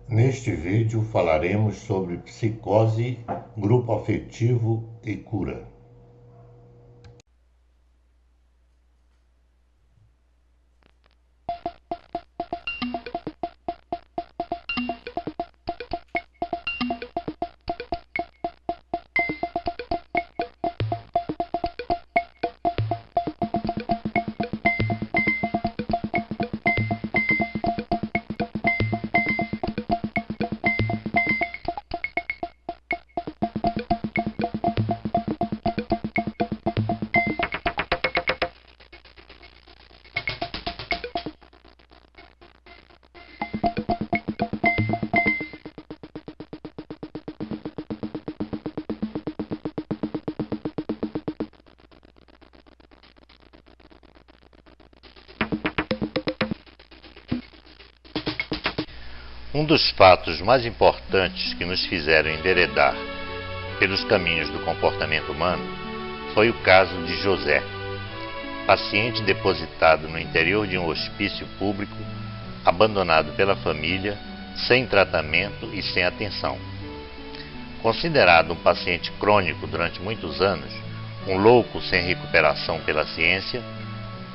Neste vídeo falaremos sobre psicose, grupo afetivo e cura. Um dos fatos mais importantes que nos fizeram enveredar pelos caminhos do comportamento humano foi o caso de José, paciente depositado no interior de um hospício público, abandonado pela família, sem tratamento e sem atenção. Considerado um paciente crônico durante muitos anos, um louco sem recuperação pela ciência,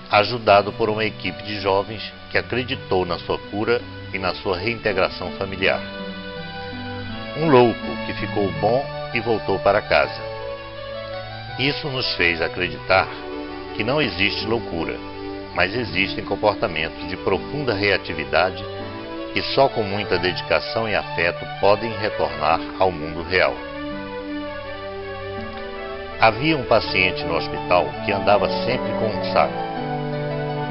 ajudado por uma equipe de jovens que acreditou na sua cura e na sua reintegração familiar. Um louco que ficou bom e voltou para casa. Isso nos fez acreditar que não existe loucura, mas existem comportamentos de profunda reatividade que só com muita dedicação e afeto podem retornar ao mundo real. Havia um paciente no hospital que andava sempre com um saco.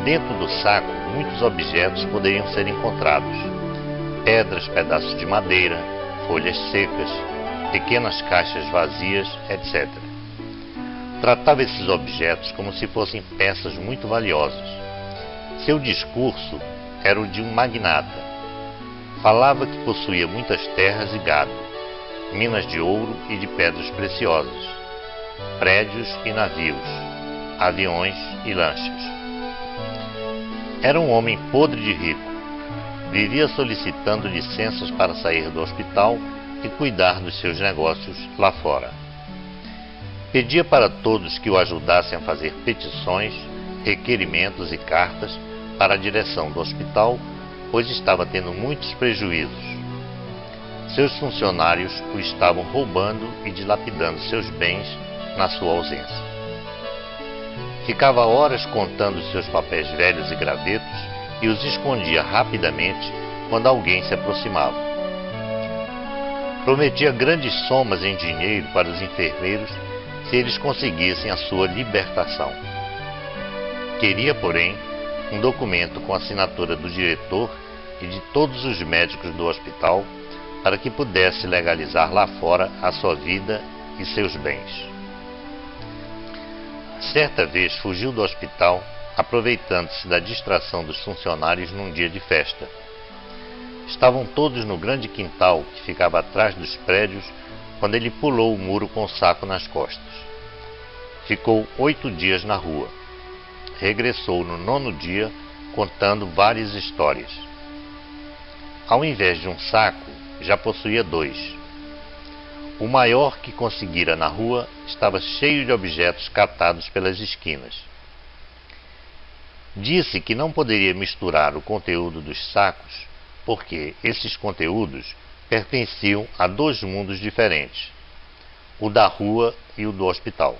Dentro do saco, muitos objetos poderiam ser encontrados: pedras, pedaços de madeira, folhas secas, pequenas caixas vazias, etc. Tratava esses objetos como se fossem peças muito valiosas. Seu discurso era o de um magnata. Falava que possuía muitas terras e gado, minas de ouro e de pedras preciosas, prédios e navios, aviões e lanchas. Era um homem podre de rico. Vivia solicitando licenças para sair do hospital e cuidar dos seus negócios lá fora. Pedia para todos que o ajudassem a fazer petições, requerimentos e cartas para a direção do hospital, pois estava tendo muitos prejuízos. Seus funcionários o estavam roubando e dilapidando seus bens na sua ausência. Ficava horas contando os seus papéis velhos e gravetos e os escondia rapidamente quando alguém se aproximava. Prometia grandes somas em dinheiro para os enfermeiros se eles conseguissem a sua libertação. Queria, porém, um documento com a assinatura do diretor e de todos os médicos do hospital para que pudesse legalizar lá fora a sua vida e seus bens. Certa vez fugiu do hospital, aproveitando-se da distração dos funcionários num dia de festa. Estavam todos no grande quintal que ficava atrás dos prédios quando ele pulou o muro com o saco nas costas. Ficou 8 dias na rua. Regressou no 9º dia contando várias histórias. Ao invés de um saco, já possuía 2. O maior que conseguira na rua estava cheio de objetos catados pelas esquinas. Disse que não poderia misturar o conteúdo dos sacos, porque esses conteúdos pertenciam a 2 mundos diferentes, o da rua e o do hospital.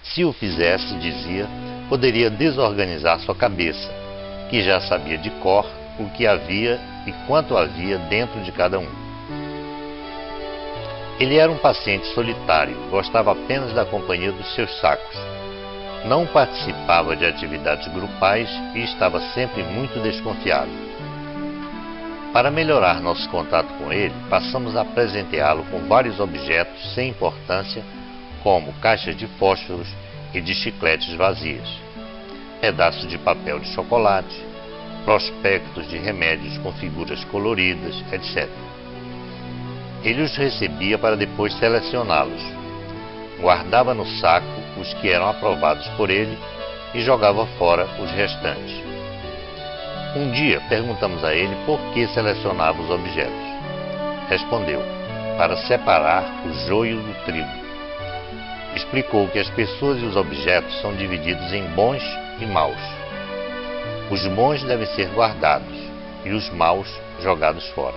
Se o fizesse, dizia, poderia desorganizar sua cabeça, que já sabia de cor o que havia e quanto havia dentro de cada um. Ele era um paciente solitário, gostava apenas da companhia dos seus sacos. Não participava de atividades grupais e estava sempre muito desconfiado. Para melhorar nosso contato com ele, passamos a presenteá-lo com vários objetos sem importância, como caixas de fósforos e de chicletes vazias, pedaços de papel de chocolate, prospectos de remédios com figuras coloridas, etc. Ele os recebia para depois selecioná-los. Guardava no saco os que eram aprovados por ele e jogava fora os restantes. Um dia perguntamos a ele por que selecionava os objetos. Respondeu: para separar o joio do trigo. Explicou que as pessoas e os objetos são divididos em bons e maus. Os bons devem ser guardados e os maus jogados fora.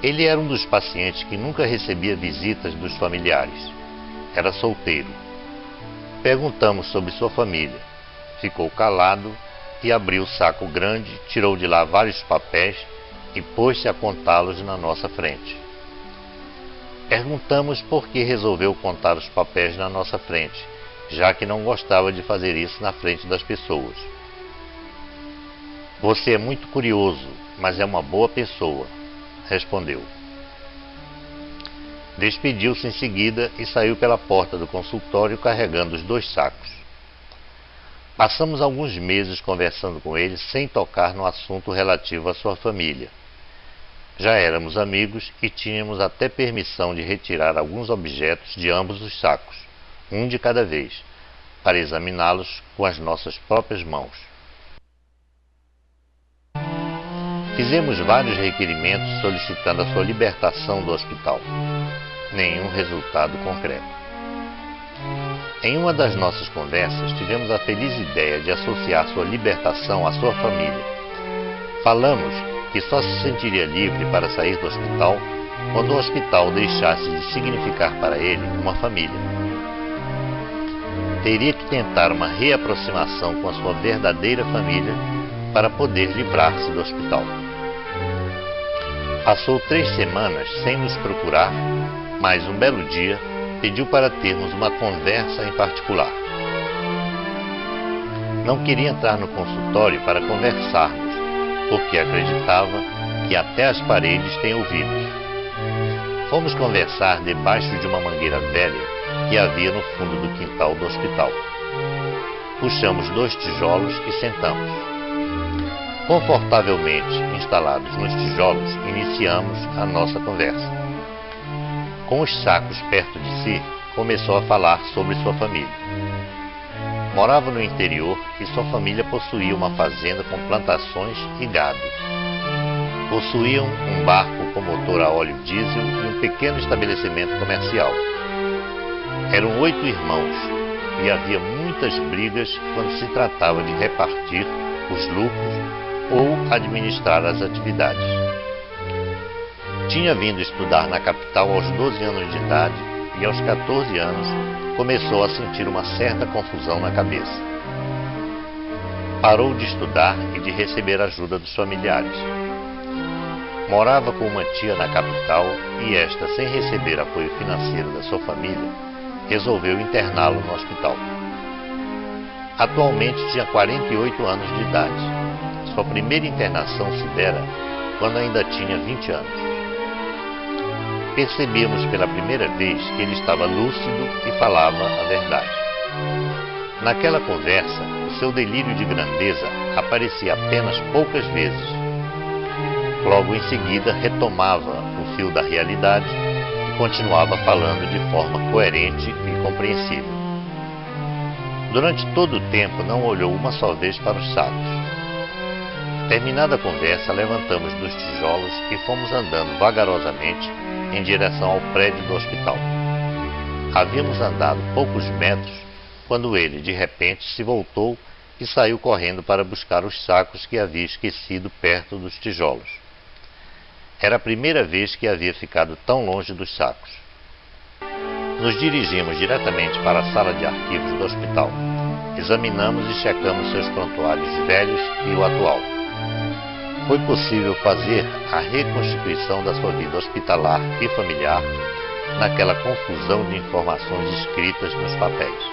Ele era um dos pacientes que nunca recebia visitas dos familiares. Era solteiro. Perguntamos sobre sua família. Ficou calado e abriu o saco grande, tirou de lá vários papéis e pôs-se a contá-los na nossa frente. Perguntamos por que resolveu contar os papéis na nossa frente, já que não gostava de fazer isso na frente das pessoas. Você é muito curioso, mas é uma boa pessoa, respondeu. Despediu-se em seguida e saiu pela porta do consultório carregando os 2 sacos. Passamos alguns meses conversando com ele sem tocar no assunto relativo à sua família. Já éramos amigos e tínhamos até permissão de retirar alguns objetos de ambos os sacos, um de cada vez, para examiná-los com as nossas próprias mãos. Fizemos vários requerimentos solicitando a sua libertação do hospital. Nenhum resultado concreto. Em uma das nossas conversas, tivemos a feliz ideia de associar sua libertação à sua família. Falamos que só se sentiria livre para sair do hospital quando o hospital deixasse de significar para ele uma família. Teria que tentar uma reaproximação com a sua verdadeira família para poder livrar-se do hospital. Passou 3 semanas sem nos procurar, mas um belo dia pediu para termos uma conversa em particular. Não queria entrar no consultório para conversarmos, porque acreditava que até as paredes têm ouvidos. Fomos conversar debaixo de uma mangueira velha que havia no fundo do quintal do hospital. Puxamos 2 tijolos e sentamos. Confortavelmente instalados nos tijolos, iniciamos a nossa conversa. Com os sacos perto de si, começou a falar sobre sua família. Morava no interior e sua família possuía uma fazenda com plantações e gado. Possuíam um barco com motor a óleo diesel e um pequeno estabelecimento comercial. Eram 8 irmãos e havia muitas brigas quando se tratava de repartir os lucros ou administrar as atividades. Tinha vindo estudar na capital aos 12 anos de idade e aos 14 anos começou a sentir uma certa confusão na cabeça. Parou de estudar e de receber ajuda dos familiares. Morava com uma tia na capital e esta, sem receber apoio financeiro da sua família, resolveu interná-lo no hospital. Atualmente tinha 48 anos de idade. Sua primeira internação se dera quando ainda tinha 20 anos. Percebíamos pela primeira vez que ele estava lúcido e falava a verdade. Naquela conversa, o seu delírio de grandeza aparecia apenas poucas vezes. Logo em seguida, retomava o fio da realidade e continuava falando de forma coerente e compreensível. Durante todo o tempo, não olhou uma só vez para os sacos. Terminada a conversa, levantamos dos tijolos e fomos andando vagarosamente em direção ao prédio do hospital. Havíamos andado poucos metros quando ele, de repente, se voltou e saiu correndo para buscar os sacos que havia esquecido perto dos tijolos. Era a primeira vez que havia ficado tão longe dos sacos. Nos dirigimos diretamente para a sala de arquivos do hospital. Examinamos e checamos seus prontuários velhos e o atual. Foi possível fazer a reconstituição da sua vida hospitalar e familiar naquela confusão de informações escritas nos papéis.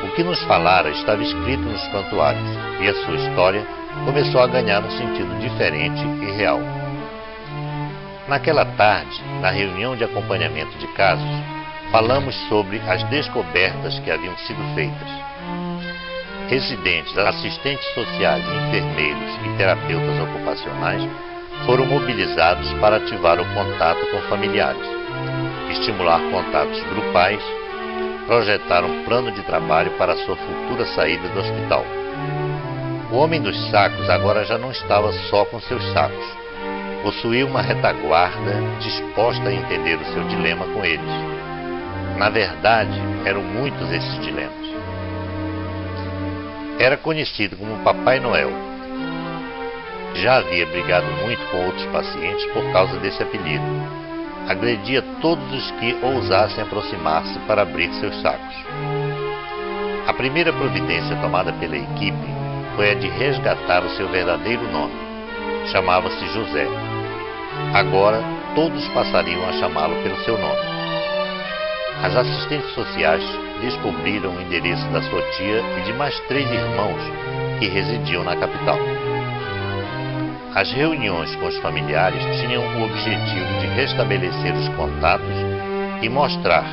O que nos falara estava escrito nos prontuários e a sua história começou a ganhar um sentido diferente e real. Naquela tarde, na reunião de acompanhamento de casos, falamos sobre as descobertas que haviam sido feitas. Residentes, assistentes sociais, enfermeiros e terapeutas ocupacionais foram mobilizados para ativar o contato com familiares, estimular contatos grupais, projetar um plano de trabalho para a sua futura saída do hospital. O homem dos sacos agora já não estava só com seus sacos. Possuía uma retaguarda disposta a entender o seu dilema com eles. Na verdade, eram muitos esses dilemas. Era conhecido como Papai Noel. Já havia brigado muito com outros pacientes por causa desse apelido. Agredia todos os que ousassem aproximar-se para abrir seus sacos. A primeira providência tomada pela equipe foi a de resgatar o seu verdadeiro nome. Chamava-se José. Agora, todos passariam a chamá-lo pelo seu nome. As assistentes sociais descobriram o endereço da sua tia e de mais 3 irmãos que residiam na capital. As reuniões com os familiares tinham o objetivo de restabelecer os contatos e mostrar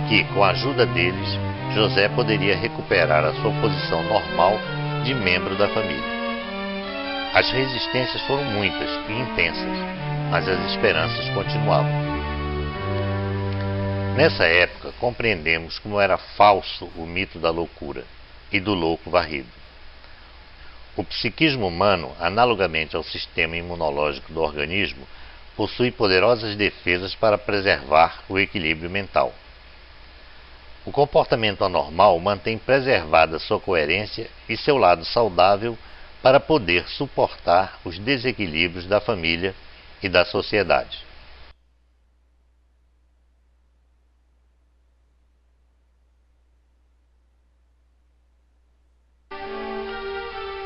que, com a ajuda deles, José poderia recuperar a sua posição normal de membro da família. As resistências foram muitas e intensas, mas as esperanças continuavam. Nessa época, compreendemos como era falso o mito da loucura e do louco varrido. O psiquismo humano, analogamente ao sistema imunológico do organismo, possui poderosas defesas para preservar o equilíbrio mental. O comportamento anormal mantém preservada sua coerência e seu lado saudável para poder suportar os desequilíbrios da família e da sociedade.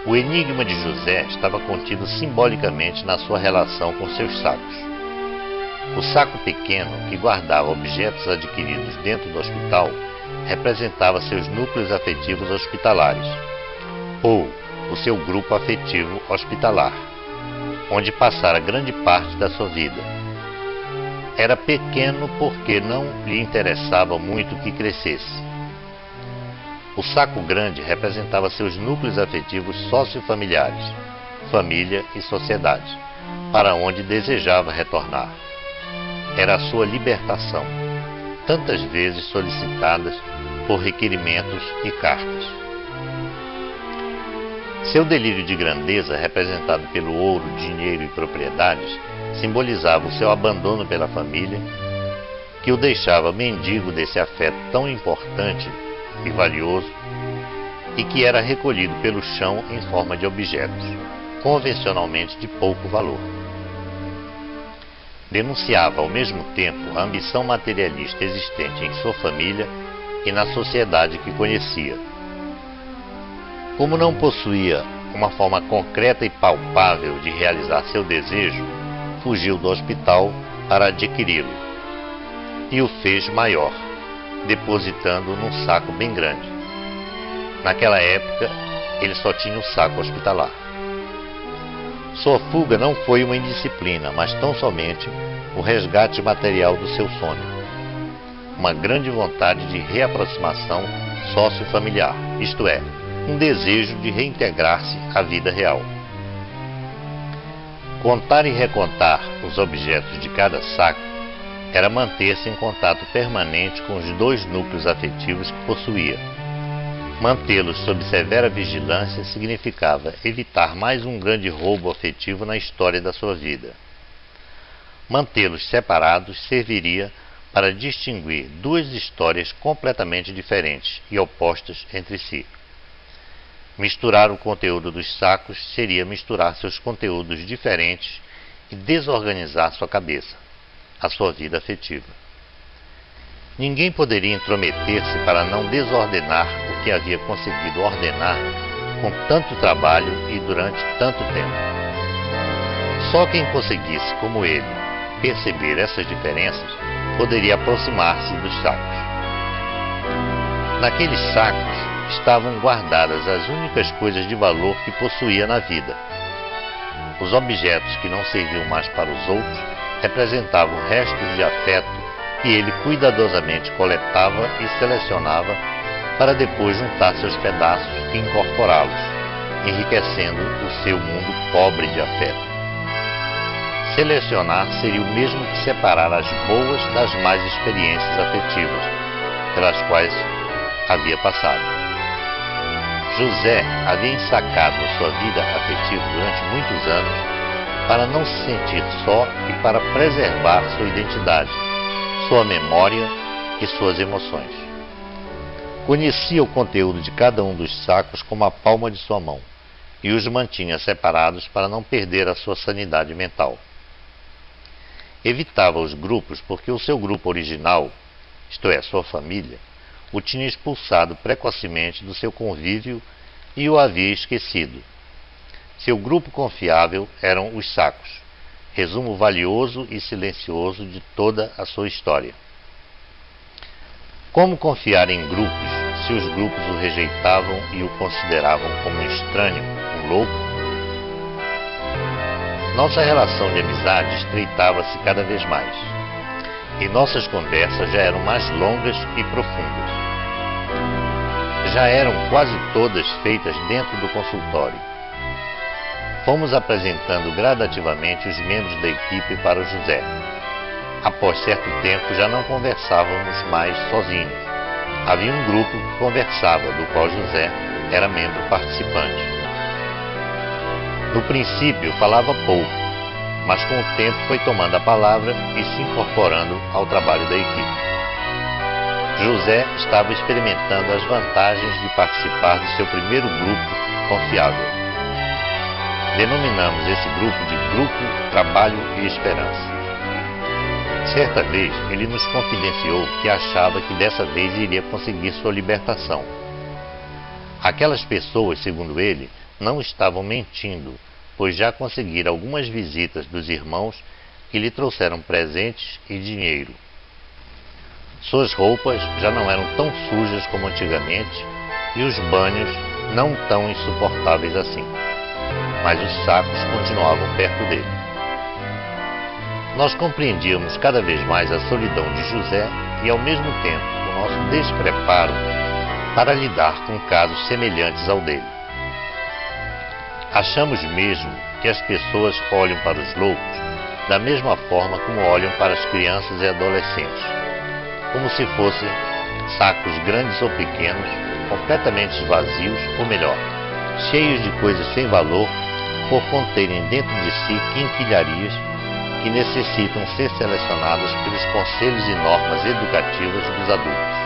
O enigma de José estava contido simbolicamente na sua relação com seus sacos. O saco pequeno, que guardava objetos adquiridos dentro do hospital, representava seus núcleos afetivos hospitalares, ou o seu grupo afetivo hospitalar, onde passara grande parte da sua vida. Era pequeno porque não lhe interessava muito que crescesse. O saco grande representava seus núcleos afetivos sociofamiliares, família e sociedade, para onde desejava retornar. Era a sua libertação, tantas vezes solicitadas por requerimentos e cartas. Seu delírio de grandeza, representado pelo ouro, dinheiro e propriedades, simbolizava o seu abandono pela família, que o deixava mendigo desse afeto tão importante e valioso, e que era recolhido pelo chão em forma de objetos, convencionalmente de pouco valor. Denunciava ao mesmo tempo a ambição materialista existente em sua família e na sociedade que conhecia. Como não possuía uma forma concreta e palpável de realizar seu desejo, fugiu do hospital para adquiri-lo e o fez maior, depositando-o num saco bem grande. Naquela época, ele só tinha o saco hospitalar. Sua fuga não foi uma indisciplina, mas tão somente o resgate material do seu sonho. Uma grande vontade de reaproximação sociofamiliar, isto é, um desejo de reintegrar-se à vida real. Contar e recontar os objetos de cada saco era manter-se em contato permanente com os 2 núcleos afetivos que possuía. Mantê-los sob severa vigilância significava evitar mais um grande roubo afetivo na história da sua vida. Mantê-los separados serviria para distinguir 2 histórias completamente diferentes e opostas entre si. Misturar o conteúdo dos sacos seria misturar seus conteúdos diferentes e desorganizar sua cabeça, a sua vida afetiva. Ninguém poderia intrometer-se para não desordenar o que havia conseguido ordenar com tanto trabalho e durante tanto tempo. Só quem conseguisse, como ele, perceber essas diferenças, poderia aproximar-se dos sacos. Naqueles sacos estavam guardadas as únicas coisas de valor que possuía na vida. Os objetos que não serviam mais para os outros representavam restos de afeto que ele cuidadosamente coletava e selecionava para depois juntar seus pedaços e incorporá-los, enriquecendo o seu mundo pobre de afeto. Selecionar seria o mesmo que separar as boas das más experiências afetivas pelas quais havia passado. José havia ensacado a sua vida afetiva durante muitos anos para não se sentir só e para preservar sua identidade, sua memória e suas emoções. Conhecia o conteúdo de cada um dos sacos como a palma de sua mão e os mantinha separados para não perder a sua sanidade mental. Evitava os grupos porque o seu grupo original, isto é, sua família, o tinha expulsado precocemente do seu convívio e o havia esquecido. Seu grupo confiável eram os sacos, resumo valioso e silencioso de toda a sua história. Como confiar em grupos se os grupos o rejeitavam e o consideravam como um estranho, um louco? Nossa relação de amizade estreitava-se cada vez mais, e nossas conversas já eram mais longas e profundas. Já eram quase todas feitas dentro do consultório. Fomos apresentando gradativamente os membros da equipe para o José. Após certo tempo já não conversávamos mais sozinhos. Havia um grupo que conversava, do qual José era membro participante. No princípio falava pouco, mas com o tempo foi tomando a palavra e se incorporando ao trabalho da equipe. José estava experimentando as vantagens de participar do seu primeiro grupo confiável. Denominamos esse grupo de Grupo, Trabalho e Esperança. Certa vez, ele nos confidenciou que achava que dessa vez iria conseguir sua libertação. Aquelas pessoas, segundo ele, não estavam mentindo, pois já conseguiram algumas visitas dos irmãos que lhe trouxeram presentes e dinheiro. Suas roupas já não eram tão sujas como antigamente e os banhos não tão insuportáveis assim. Mas os sacos continuavam perto dele. Nós compreendíamos cada vez mais a solidão de José e, ao mesmo tempo, o nosso despreparo para lidar com casos semelhantes ao dele. Achamos mesmo que as pessoas olham para os loucos da mesma forma como olham para as crianças e adolescentes, como se fossem sacos grandes ou pequenos, completamente vazios, ou melhor, cheios de coisas sem valor, por conterem dentro de si quinquilharias que necessitam ser selecionadas pelos conselhos e normas educativas dos adultos,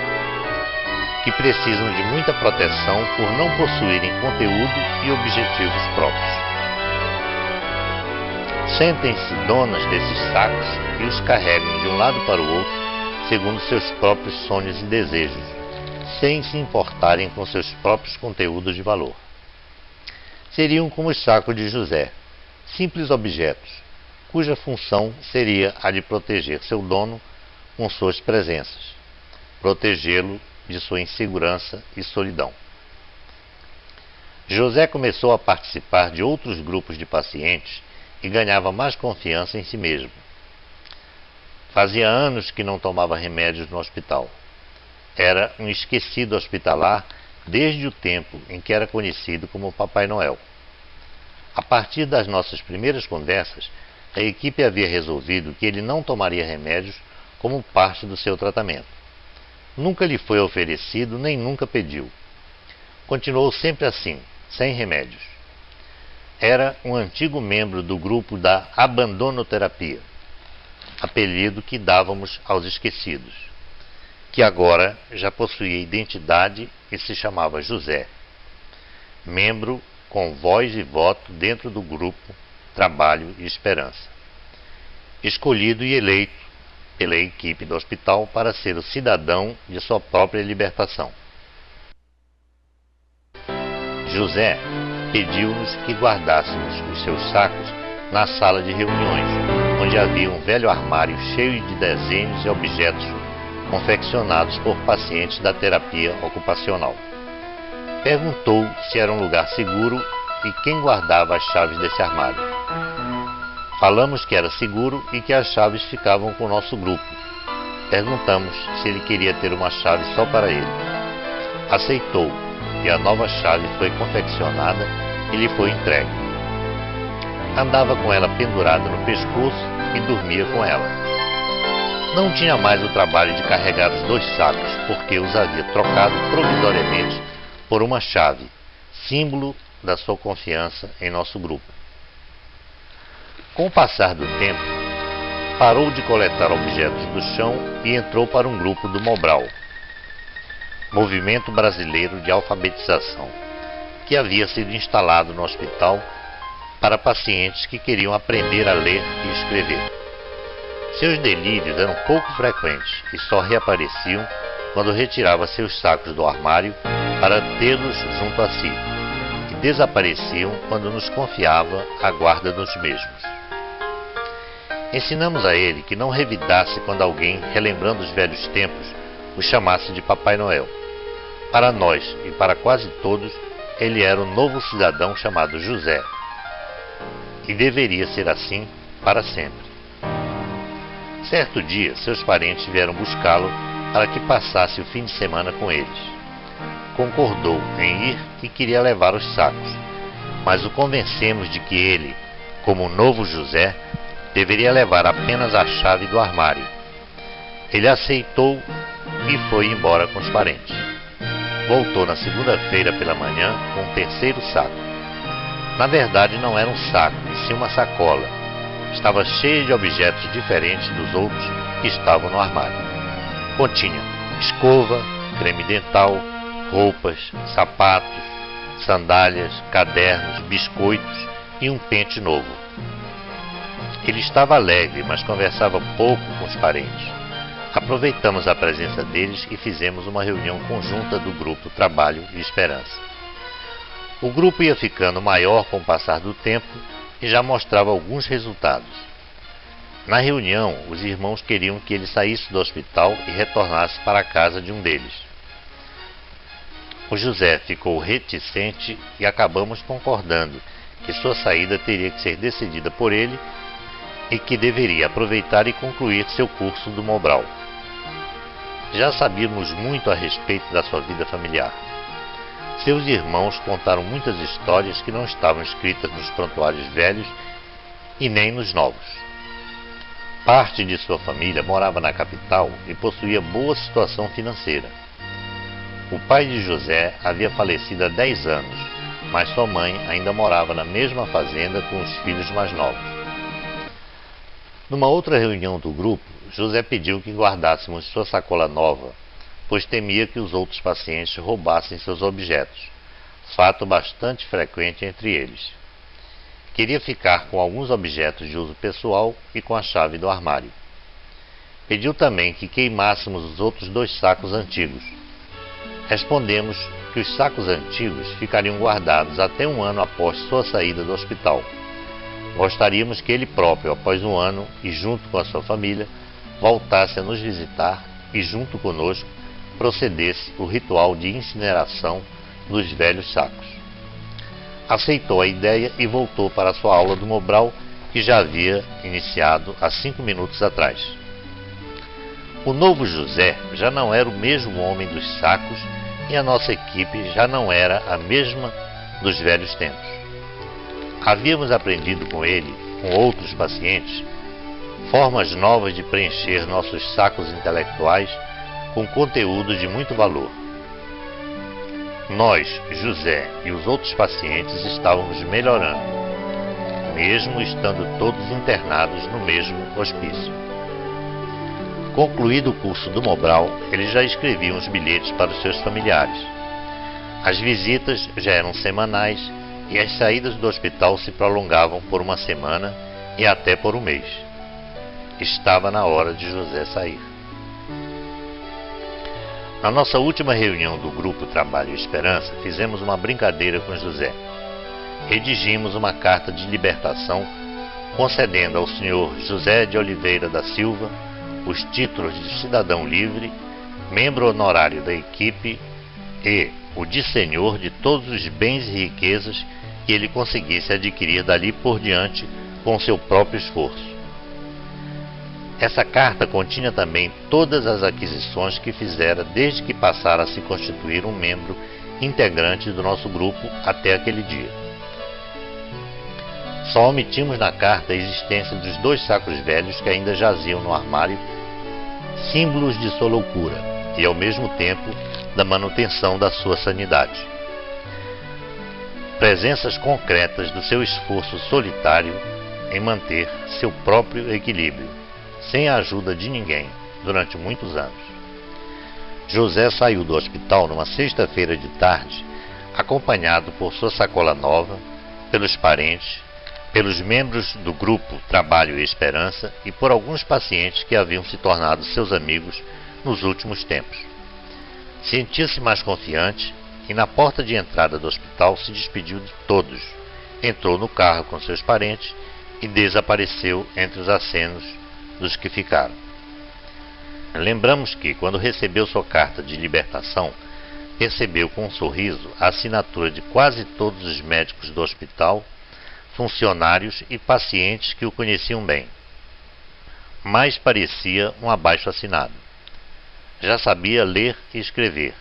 que precisam de muita proteção por não possuírem conteúdo e objetivos próprios. Sentem-se donas desses sacos e os carregam de um lado para o outro, segundo seus próprios sonhos e desejos, sem se importarem com seus próprios conteúdos de valor. Seriam como os sacos de José, simples objetos, cuja função seria a de proteger seu dono com suas presenças, protegê-lo de sua insegurança e solidão. José começou a participar de outros grupos de pacientes e ganhava mais confiança em si mesmo. Fazia anos que não tomava remédios no hospital. Era um esquecido hospitalar desde o tempo em que era conhecido como Papai Noel. A partir das nossas primeiras conversas, a equipe havia resolvido que ele não tomaria remédios como parte do seu tratamento. Nunca lhe foi oferecido, nem nunca pediu. Continuou sempre assim, sem remédios. Era um antigo membro do grupo da abandonoterapia, apelido que dávamos aos esquecidos, que agora já possuía identidade e se chamava José, membro com voz e voto dentro do grupo Trabalho e Esperança, escolhido e eleito pela equipe do hospital para ser o cidadão de sua própria libertação. José pediu-nos que guardássemos os seus sacos na sala de reuniões, onde havia um velho armário cheio de desenhos e objetos confeccionados por pacientes da terapia ocupacional. Perguntou se era um lugar seguro e quem guardava as chaves desse armário. Falamos que era seguro e que as chaves ficavam com o nosso grupo. Perguntamos se ele queria ter uma chave só para ele. Aceitou, e a nova chave foi confeccionada e lhe foi entregue. Andava com ela pendurada no pescoço e dormia com ela. Não tinha mais o trabalho de carregar os 2 sacos, porque os havia trocado provisoriamente por uma chave, símbolo da sua confiança em nosso grupo. Com o passar do tempo, parou de coletar objetos do chão e entrou para um grupo do Mobral, Movimento Brasileiro de Alfabetização, que havia sido instalado no hospital para pacientes que queriam aprender a ler e escrever. Seus delírios eram pouco frequentes e só reapareciam quando retirava seus sacos do armário para tê-los junto a si, e desapareciam quando nos confiava a guarda dos mesmos. Ensinamos a ele que não revidasse quando alguém, relembrando os velhos tempos, o chamasse de Papai Noel. Para nós e para quase todos, ele era um novo cidadão chamado José, e deveria ser assim para sempre. Certo dia, seus parentes vieram buscá-lo para que passasse o fim de semana com eles. Concordou em ir e queria levar os sacos, mas o convencemos de que ele, como o novo José, deveria levar apenas a chave do armário. Ele aceitou e foi embora com os parentes. Voltou na segunda-feira pela manhã com o terceiro saco. Na verdade, não era um saco, e sim uma sacola. Estava cheia de objetos diferentes dos outros que estavam no armário. Continha escova, creme dental, roupas, sapatos, sandálias, cadernos, biscoitos e um pente novo. Ele estava alegre, mas conversava pouco com os parentes. Aproveitamos a presença deles e fizemos uma reunião conjunta do grupo Trabalho e Esperança. O grupo ia ficando maior com o passar do tempo e já mostrava alguns resultados. Na reunião, os irmãos queriam que ele saísse do hospital e retornasse para a casa de um deles. O José ficou reticente e acabamos concordando que sua saída teria que ser decidida por ele e que deveria aproveitar e concluir seu curso do Mobral. Já sabíamos muito a respeito da sua vida familiar. Seus irmãos contaram muitas histórias que não estavam escritas nos prontuários velhos e nem nos novos. Parte de sua família morava na capital e possuía boa situação financeira. O pai de José havia falecido há 10 anos, mas sua mãe ainda morava na mesma fazenda com os filhos mais novos. Numa outra reunião do grupo, José pediu que guardássemos sua sacola nova, pois temia que os outros pacientes roubassem seus objetos, fato bastante frequente entre eles. Queria ficar com alguns objetos de uso pessoal e com a chave do armário. Pediu também que queimássemos os outros 2 sacos antigos. Respondemos que os sacos antigos ficariam guardados até 1 ano após sua saída do hospital. Gostaríamos que ele próprio, após 1 ano e junto com a sua família, voltasse a nos visitar e, junto conosco, procedesse o ritual de incineração dos velhos sacos. Aceitou a ideia e voltou para a sua aula do Mobral, que já havia iniciado há 5 minutos atrás. O novo José já não era o mesmo homem dos sacos e a nossa equipe já não era a mesma dos velhos tempos. Havíamos aprendido com ele, com outros pacientes, formas novas de preencher nossos sacos intelectuais com conteúdo de muito valor. Nós, José e os outros pacientes estávamos melhorando, mesmo estando todos internados no mesmo hospício. Concluído o curso do Mobral, eles já escreviam os bilhetes para os seus familiares. As visitas já eram semanais e as saídas do hospital se prolongavam por 1 semana e até por 1 mês. Estava na hora de José sair. Na nossa última reunião do grupo Trabalho e Esperança, fizemos uma brincadeira com José. Redigimos uma carta de libertação concedendo ao senhor José de Oliveira da Silva os títulos de cidadão livre, membro honorário da equipe e o de senhor de todos os bens e riquezas que ele conseguisse adquirir dali por diante com seu próprio esforço. Essa carta continha também todas as aquisições que fizera desde que passara a se constituir um membro integrante do nosso grupo até aquele dia. Só omitimos na carta a existência dos 2 sacos velhos que ainda jaziam no armário, símbolos de sua loucura e, ao mesmo tempo, da manutenção da sua sanidade. presenças concretas do seu esforço solitário em manter seu próprio equilíbrio, sem a ajuda de ninguém, durante muitos anos. José saiu do hospital numa sexta-feira de tarde, acompanhado por sua sacola nova, pelos parentes, pelos membros do grupo Trabalho e Esperança e por alguns pacientes que haviam se tornado seus amigos nos últimos tempos. Sentia-se mais confiante e na porta de entrada do hospital se despediu de todos, entrou no carro com seus parentes e desapareceu entre os acenos dos que ficaram. Lembramos que, quando recebeu sua carta de libertação, percebeu com um sorriso a assinatura de quase todos os médicos do hospital, funcionários e pacientes que o conheciam bem. Mas parecia um abaixo-assinado. Já sabia ler e escrever.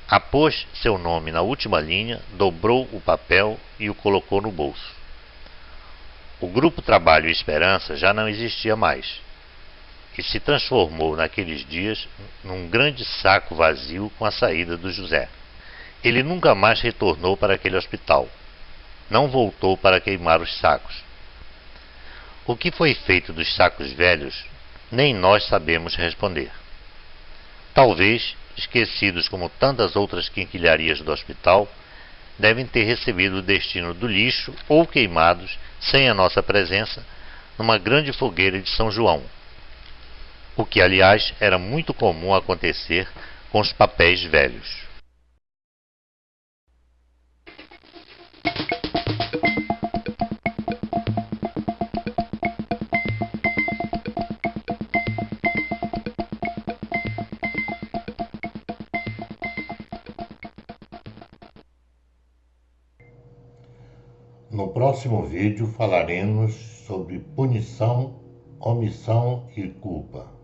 Apôs seu nome na última linha, dobrou o papel e o colocou no bolso. O grupo Trabalho e Esperança já não existia mais e se transformou naqueles dias num grande saco vazio com a saída do José. Ele nunca mais retornou para aquele hospital. Não voltou para queimar os sacos. O que foi feito dos sacos velhos, nem nós sabemos responder. Talvez, esquecidos como tantas outras quinquilharias do hospital, devem ter recebido o destino do lixo ou queimados, sem a nossa presença, numa grande fogueira de São João. O que, aliás, era muito comum acontecer com os papéis velhos. No próximo vídeo falaremos sobre punição, omissão e culpa.